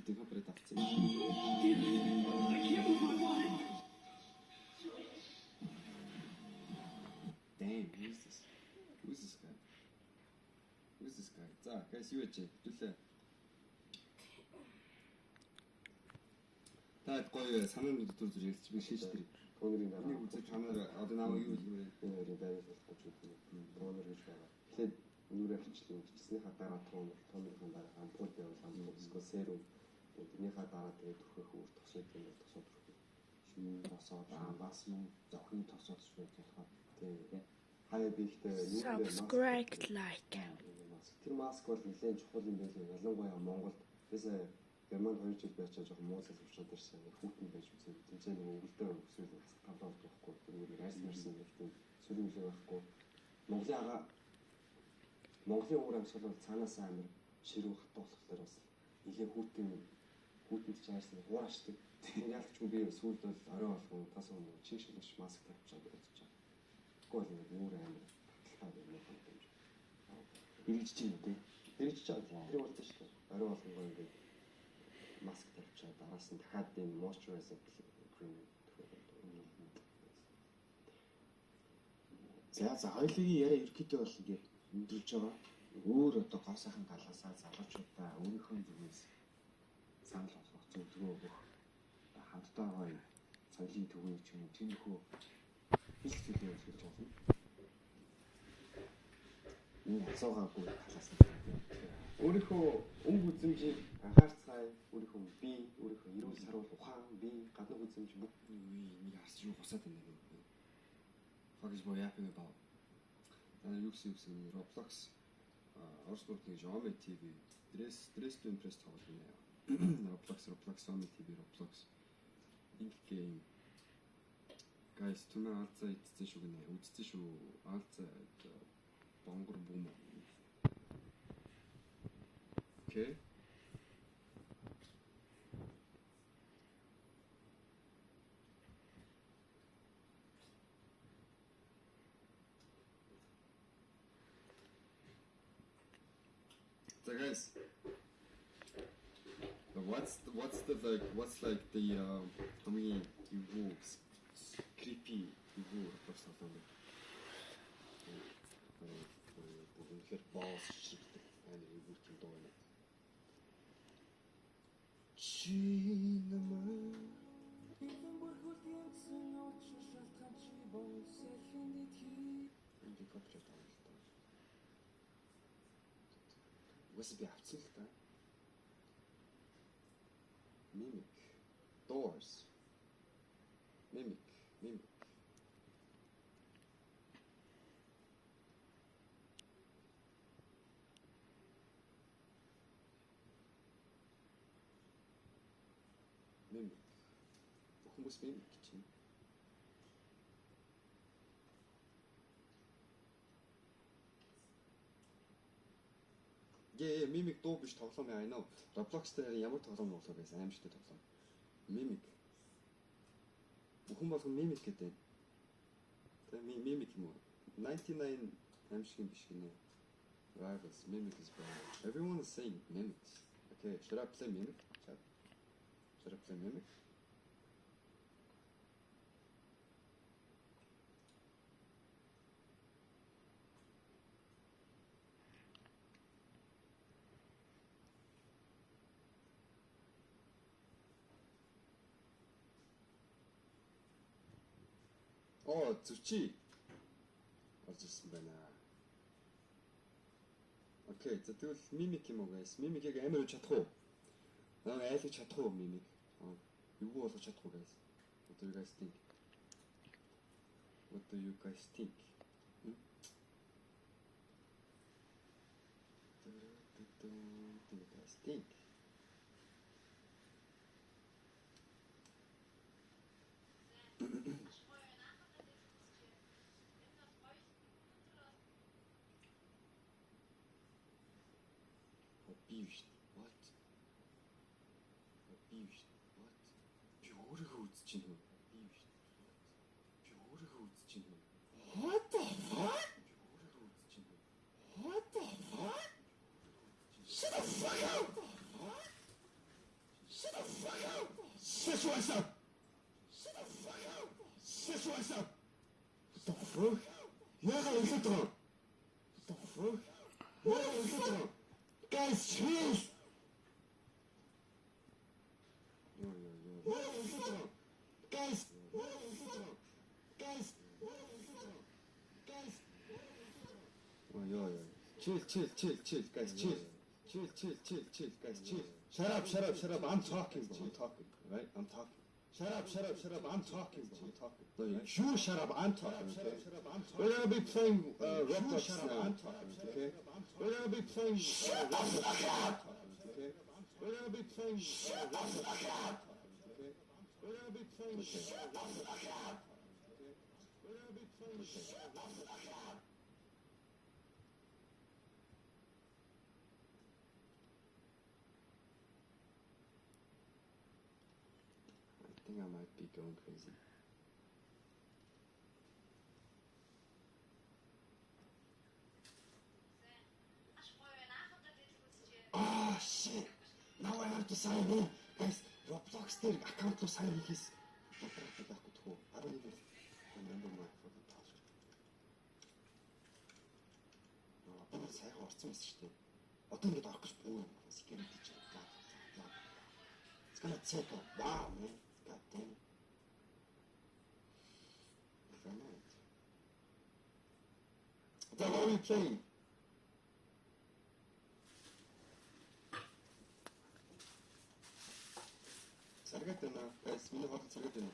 Шилдэг хапред авцсан. Damn, who's this? Who's this guy? Who's this guy? За, guys юу яж хэвлээ. Таад гоё санааны дотор зэрэг би шийдэж тэр. Тонерын дараа. Энийг үзэж чанаар одоо намайг юу хэлмээр энэ хоёрын байр болох гэж үзсэн. Тонер гэж байгаа. Тэгэхээр нүрээ хичлээ. Хичснийхаа дараа тонерын дараа ампул байвал ампул эсвэл серум. Тэрнийхээ дараа тэгээд төрөх өөр тосоод юм бол тосоод төрөх. Шүүн тосоод бас мөн зохин тосоод швэж болохоо. Тийм. Хаяа бихтэй Subscribe like. Тэр маск бол нэлээд чухал юм байлээ. Ялангуяа Монголд тэсээ Германд 2 жил байчаа жоохон мууцал авчаад ирсэн. Хүүтэн байж үзээ. Тэмцээн нөгөө өвөлдөө өсвөл тавлаа болохгүй. Тэр айс мэрсэн нэгтэн сүрэн үлээ байхгүй. Монголын уур амьсгал бол цаанаас амар ширүү хатуулах төр бас нэлээд хүүтэнд чаарсан хуурашдаг. Тэр ялчгүй би сүүлд бол орой болгон тас өнө чин шилэгч маск тавьчихад үзэж байгаа. Гол нэг уур амар баталтай юм байна. Ирж чинь үү те. Ирж чад. Тэр бол тийм шүү дээ. Орой болгон ингээд маск тавьчаа дараас нь дахиад энэ moisturizer cream За хоёулын яриа ерөөхдөө бол ингээ өндөрлж байгаа. Өөр одоо гоо сайхан галаасаа залуучуудаа өөрийнхөө зүгээс санал болгох зөвлөгөө өгөх хамтдаа гоё соёлын төвийг ч юм уу тиймэрхүү их зүйлээ хэлж болно. Энэ асуугаагүй талаас нь өөрийнхөө өнгө үзэмжийг анхаарцгаая. Өөрийнхөө бие, өөрийнхөө эрүүл саруул ухаан, бие, гадны үзэмж бүх нэг харж юу хусаад байна нэг. Fuck is boy yapping about. Юу гэсэн Roblox Оросборд нэг Ome TV Dress to Impress тоглож байна. Roblox Ome TV Roblox Ink game. Guys түнэ алцаа идсэн шүү гинэ. Үзсэн шүү. Алцаа бонгор бүүм. Okay. So guys, what's like the how many wolves creepy wolves or something like that balls and we would keep doing it. What's the авцсан л та? Mimic. Doors. Mimic. Хүмүүс mimic гэж юм. Yeah, Mimic дуу биш тоглоом яа нөө. Roblox дээр ямар тоглоом болоо гэсэн аимшигтэй тоглоом. Mimic. Бүхэн болгон Mimic гэдэг. Тэ Mimic юм уу? 99 аимшиг юм биш гинэ. Rivals, Mimic is bad. Everyone is saying Mimic. Okay, should I play Mimic? Should I play Mimic? Зүчи. Оржсэн байна. Окей, тэгвэл Mimic юм уу guys? Mimic-ийг амар уу чадах уу? Айлж чадах уу Mimic? Юу болгож чадах уу guys? What do you guys think? What do you guys think? Abused. What? Abused. What? Би өөрийгөө үзэж байна уу? Abused. Би өөрийгөө үзэж байна уу? What the fuck? Би өөрийгөө үзэж байна уу? What the fuck? Shut the fuck up. Chill, guys, chill. Chill, guys, chill. Shut up. I'm talking, right? I'm talking. Shut up. I'm talking. No, you shut up. I'm talking. Okay? We're gonna be playing Roblox now. Okay? We're gonna be playing Roblox now. Okay? We're gonna be playing Roblox now. Okay? We're gonna be playing Roblox now. Okay? We're gonna be playing Roblox now. I think I might be going crazy. Oh shit! Now I have to sign in. Guys, Roblox дээр аккаунт руу sign хийхээс байхгүй тхүү. 11 remember my fucking password. Одоо сайхан орсон байсан шүү дээ. Одоо ингэж орох гэж бүү. Security check. It's gonna take a while, man. God damn it. Then what are we playing? Sargatana. Guys, миний хол sargatana.